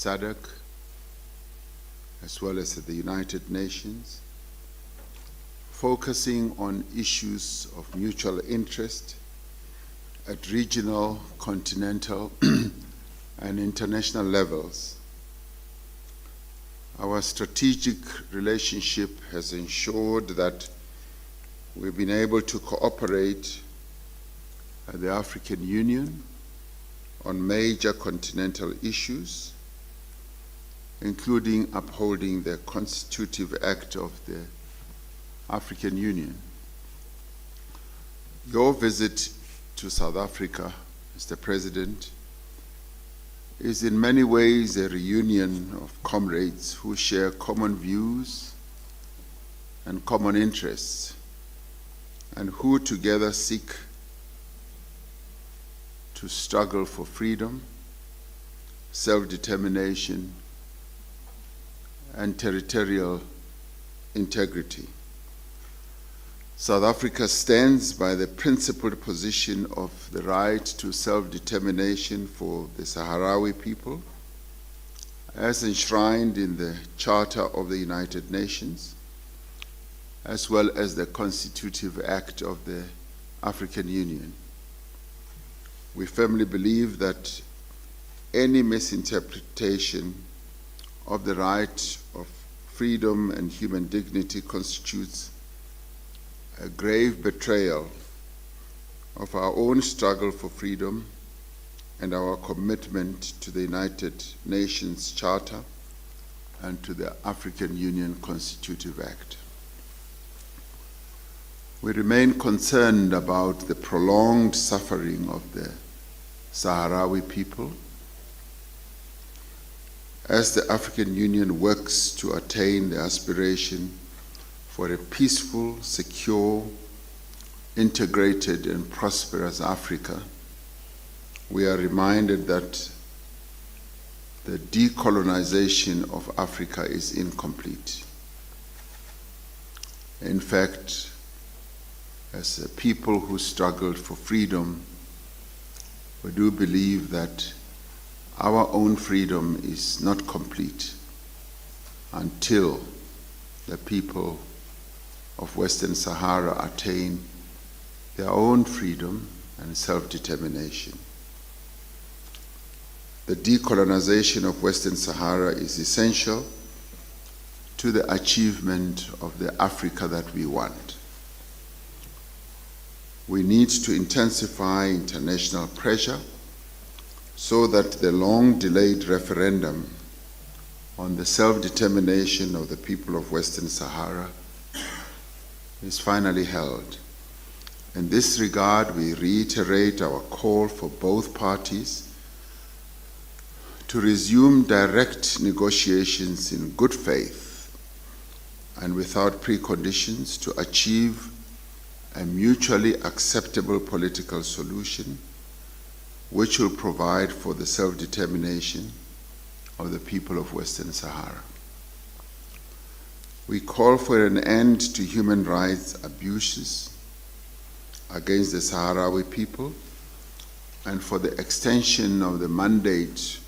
SADC, as well as at the United Nations, focusing on issues of mutual interest at regional, continental, and international levels. Our strategic relationship has ensured that we've been able to cooperate at the African Union on major continental issues, including upholding the constitutive act of the African Union. Your visit to South Africa, Mr. President, is in many ways a reunion of comrades who share common views and common interests, and who together seek to struggle for freedom, self-determination, and territorial integrity. South Africa stands by the principled position of the right to self-determination for the Sahrawi people, as enshrined in the Charter of the United Nations, as well as the Constitutive Act of the African Union. We firmly believe that any misinterpretation of the right of freedom and human dignity constitutes a grave betrayal of our own struggle for freedom and our commitment to the United Nations Charter and to the African Union Constitutive Act. We remain concerned about the prolonged suffering of the Sahrawi people as the African Union works to attain the aspiration for a peaceful, secure, integrated, and prosperous Africa. We are reminded that the decolonization of Africa is incomplete. In fact, as a people who struggled for freedom, we do believe that our own freedom is not complete until the people of Western Sahara attain their own freedom and self-determination. The decolonization of Western Sahara is essential to the achievement of the Africa that we want. We need to intensify international pressure so that the long-delayed referendum on the self-determination of the people of Western Sahara is finally held. In this regard, we reiterate our call for both parties to resume direct negotiations in good faith and without preconditions to achieve a mutually acceptable political solution which will provide for the self-determination of the people of Western Sahara. We call for an end to human rights abuses against the Sahrawi people and for the extension of the mandate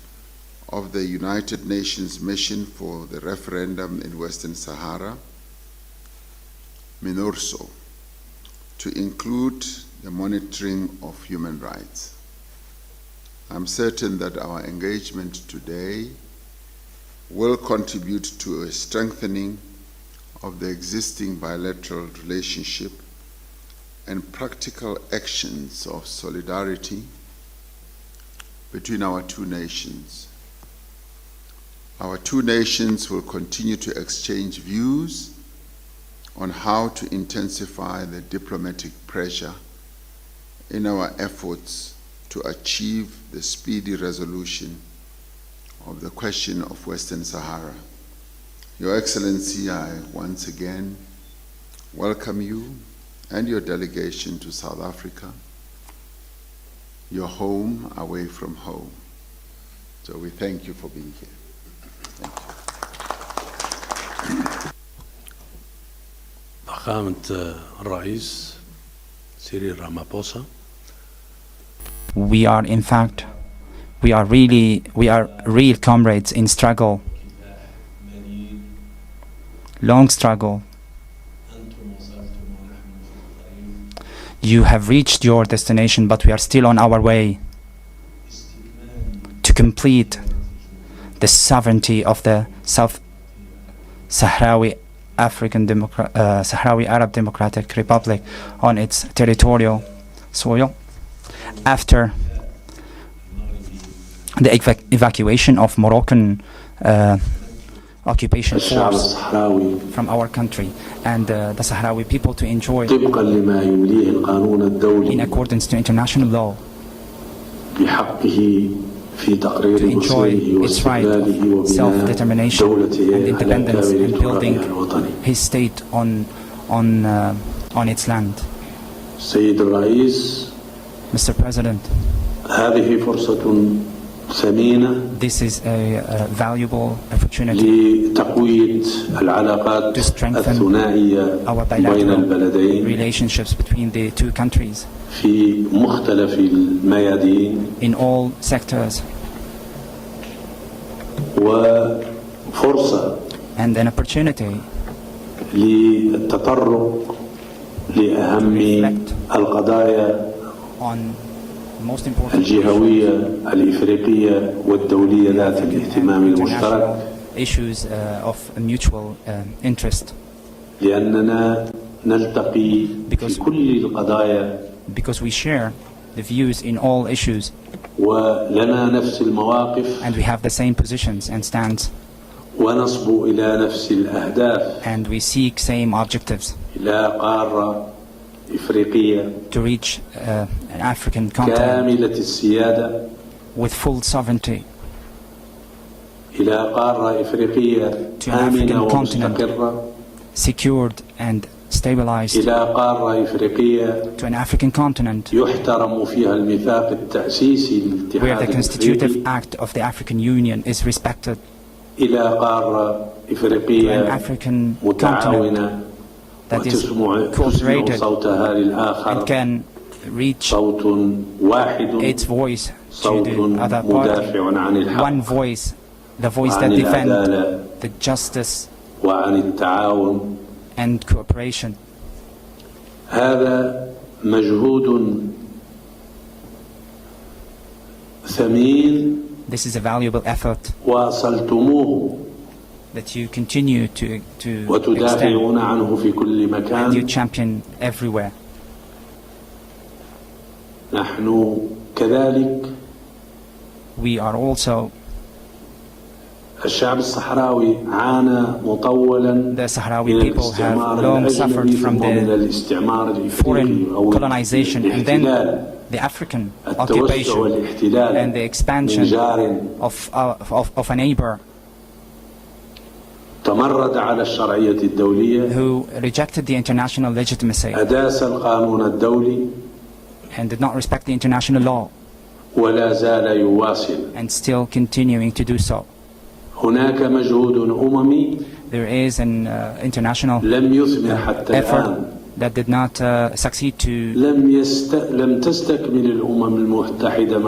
of the United Nations Mission for the Referendum in Western Sahara, MINURSO, to include the monitoring of human rights. I'm certain that our engagement today will contribute to a strengthening of the existing bilateral relationship and practical actions of solidarity between our two nations. Our two nations will continue to exchange views on how to intensify the diplomatic pressure in our efforts to achieve the speedy resolution of the question of Western Sahara. Your Excellency, I once again welcome you and your delegation to South Africa, your home away from home. So we thank you for being here. Thank you. فخامة الرئيس Cyril Ramaphosa. We are in fact We are real comrades in struggle, long struggle. You have reached your destination, but we are still on our way to complete the sovereignty of the South Sahrawi Sahrawi Arab Democratic Republic on its territorial soil after the evacuation of Moroccan occupation force from our country, and the Sahrawi people to enjoy, in accordance to international law, to enjoy its right of self-determination and independence and building his state on its land. Mr. President, this is a valuable opportunity to strengthen our bilateral relationships between the two countries in all sectors, and an opportunity to reflect on most important international issues of mutual interest, because we share the views in all issues, and we have the same positions and stands, and we seek same objectives to reach an African continent with full sovereignty, to an African continent secured and stabilized, to an African continent where the constitutive act of the African Union is respected, to an African continent that is cooperated and can reach its voice to the other party. One voice, the voice that defends the justice and cooperation. This is a valuable effort that you continue to extend and you champion everywhere. We are also the Sahrawi people have long suffered from the foreign colonization and then the African occupation and the expansion of a neighbor who rejected the international legitimacy and did not respect the international law and still continuing to do so. There is an international effort that did not succeed to,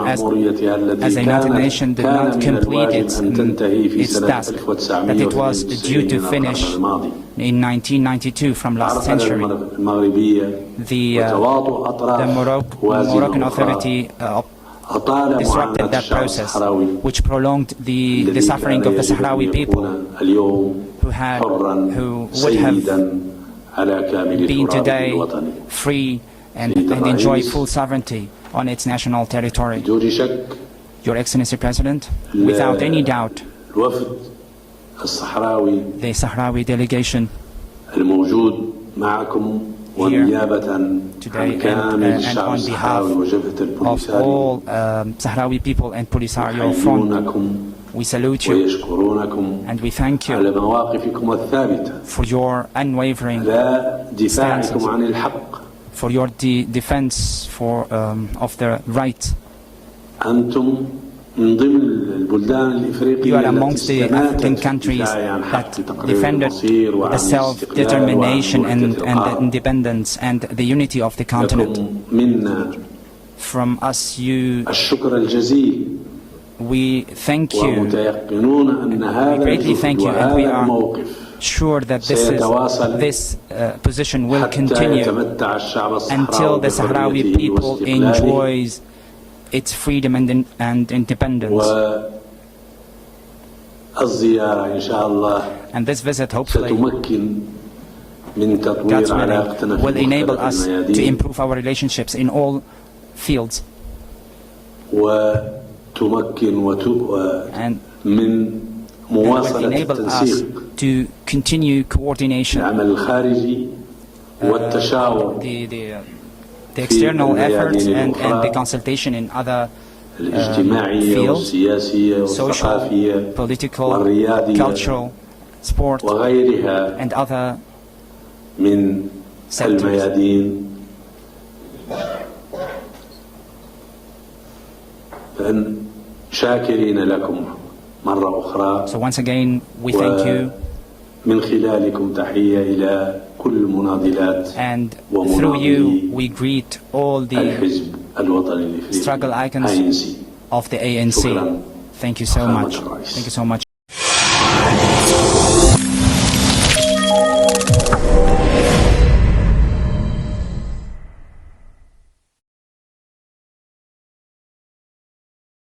as a United Nations did not complete its task that it was due to finish in 1992 from last century. The Moroccan Authority disrupted that process, which prolonged the suffering of the Sahrawi people who would have been today free and enjoy full sovereignty on its national territory. Your Excellency President, without any doubt, the Sahrawi delegation here today and on behalf of all Sahrawi people and Polisario Front, we salute you and we thank you for your unwavering stances, for your defense of the rights. You are amongst the African countries that defended the self-determination and the independence and the unity of the continent. From us, you we thank you. We greatly thank you, and we are sure that this position will continue until the Sahrawi people enjoys its freedom and independence. And this visit, hopefully, God's willing, will enable us to improve our relationships in all fields. And will enable us to continue coordination, the external efforts and the consultation in other fields, social, political, cultural, sport, and other sectors. So once again, we thank you, and through you we greet all the struggle icons of the ANC. Thank you so much. Thank you so much.